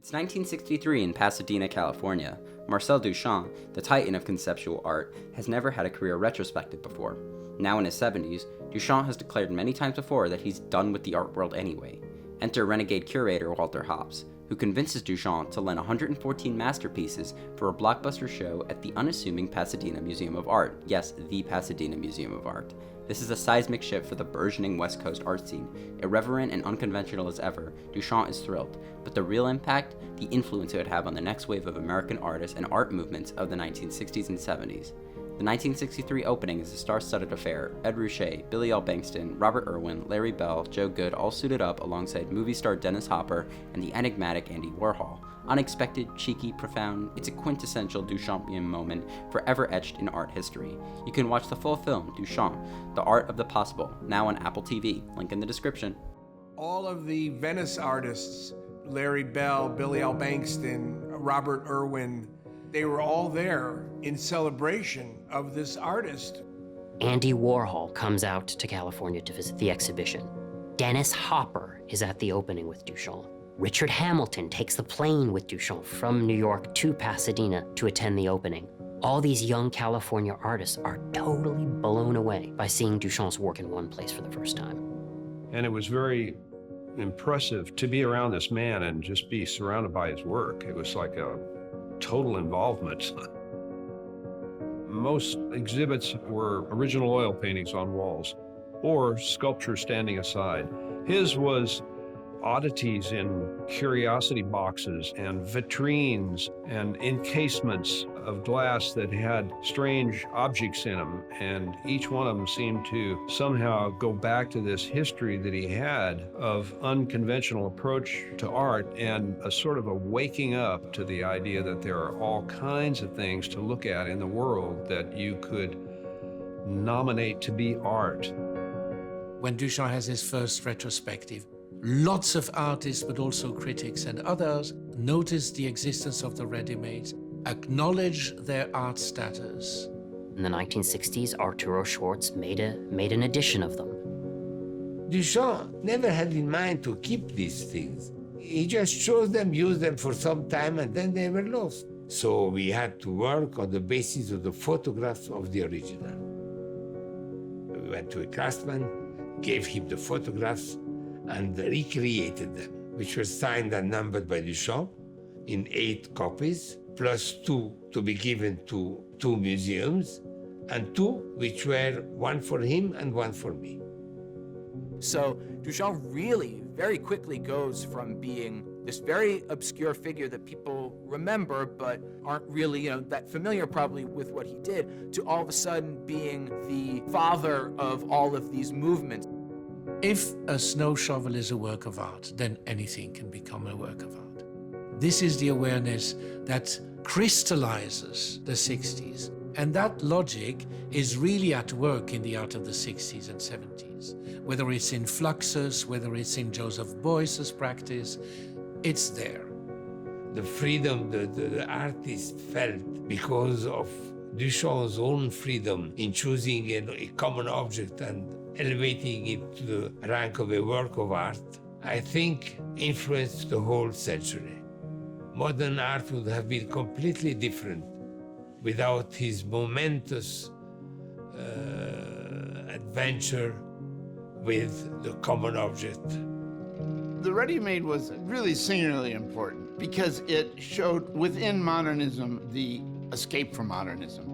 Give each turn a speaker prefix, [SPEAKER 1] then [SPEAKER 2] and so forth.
[SPEAKER 1] It's 1963 in Pasadena, California. Marcel Duchamp, the titan of conceptual art, has never had a career retrospective before. Now in his 70s, Duchamp has declared many times before that he's done with the art world anyway. Enter renegade curator Walter Hopps, who convinces Duchamp to lend 114 masterpieces for a blockbuster show at the unassuming Pasadena Museum of Art. Yes, the Pasadena Museum of Art. This is a seismic shift for the burgeoning West Coast art scene. Irreverent and unconventional as ever, Duchamp is thrilled, but the real impact, the influence it would have on the next wave of American artists and art movements of the 1960s and 70s. The 1963 opening is a star-studded affair. Ed Ruscha, Billy L. Bankston, Robert Irwin, Larry Bell, Joe Goode all suited up alongside movie star Dennis Hopper and the enigmatic Andy Warhol. Unexpected, cheeky, profound, it's a quintessential Duchampian moment forever etched in art history. You can watch the full film, Duchamp, The Art of the Possible, now on Apple TV, link in the description.
[SPEAKER 2] All of the Venice artists, Larry Bell, Billy L. Bankston, Robert Irwin, they were all there in celebration of this artist.
[SPEAKER 3] Andy Warhol comes out to California to visit the exhibition. Dennis Hopper is at the opening with Duchamp. Richard Hamilton takes the plane with Duchamp from New York to Pasadena to attend the opening. All these young California artists are totally blown away by seeing Duchamp's work in one place for the first time.
[SPEAKER 4] And it was very impressive to be around this man and just be surrounded by his work. It was like a total involvement. Most exhibits were original oil paintings on walls or sculpture standing aside. His was oddities in curiosity boxes and vitrines and encasements of glass that had strange objects in them, and each one of them seemed to somehow go back to this history that he had of unconventional approach to art and a sort of a waking up to the idea that there are all kinds of things to look at in the world that you could nominate to be art.
[SPEAKER 5] When Duchamp has his first retrospective, lots of artists, but also critics and others, notice the existence of the ready-mades, acknowledge their art status.
[SPEAKER 3] In the 1960s, Arturo Schwartz made an edition of them.
[SPEAKER 6] Duchamp never had in mind to keep these things. He just chose them, used them for some time, and then they were lost. So we had to work on the basis of the photographs of the original. We went to a craftsman, gave him the photographs, and recreated them, which were signed and numbered by Duchamp in 8 copies, plus 2 to be given to 2 museums, and 2 which were one for him and one for me.
[SPEAKER 7] So Duchamp really very quickly goes from being this very obscure figure that people remember but aren't really, that familiar probably with what he did, to all of a sudden being the father of all of these movements.
[SPEAKER 5] If a snow shovel is a work of art, then anything can become a work of art. This is the awareness that crystallizes the 60s. And that logic is really at work in the art of the 60s and 70s. Whether it's in Fluxus, whether it's in Joseph Beuys's practice, it's there.
[SPEAKER 6] The freedom the artist felt because of Duchamp's own freedom in choosing a common object and elevating it to the rank of a work of art, I think influenced the whole century. Modern art would have been completely different without his momentous adventure with the common object.
[SPEAKER 8] The ready-made was really singularly important because it showed within modernism the escape from modernism.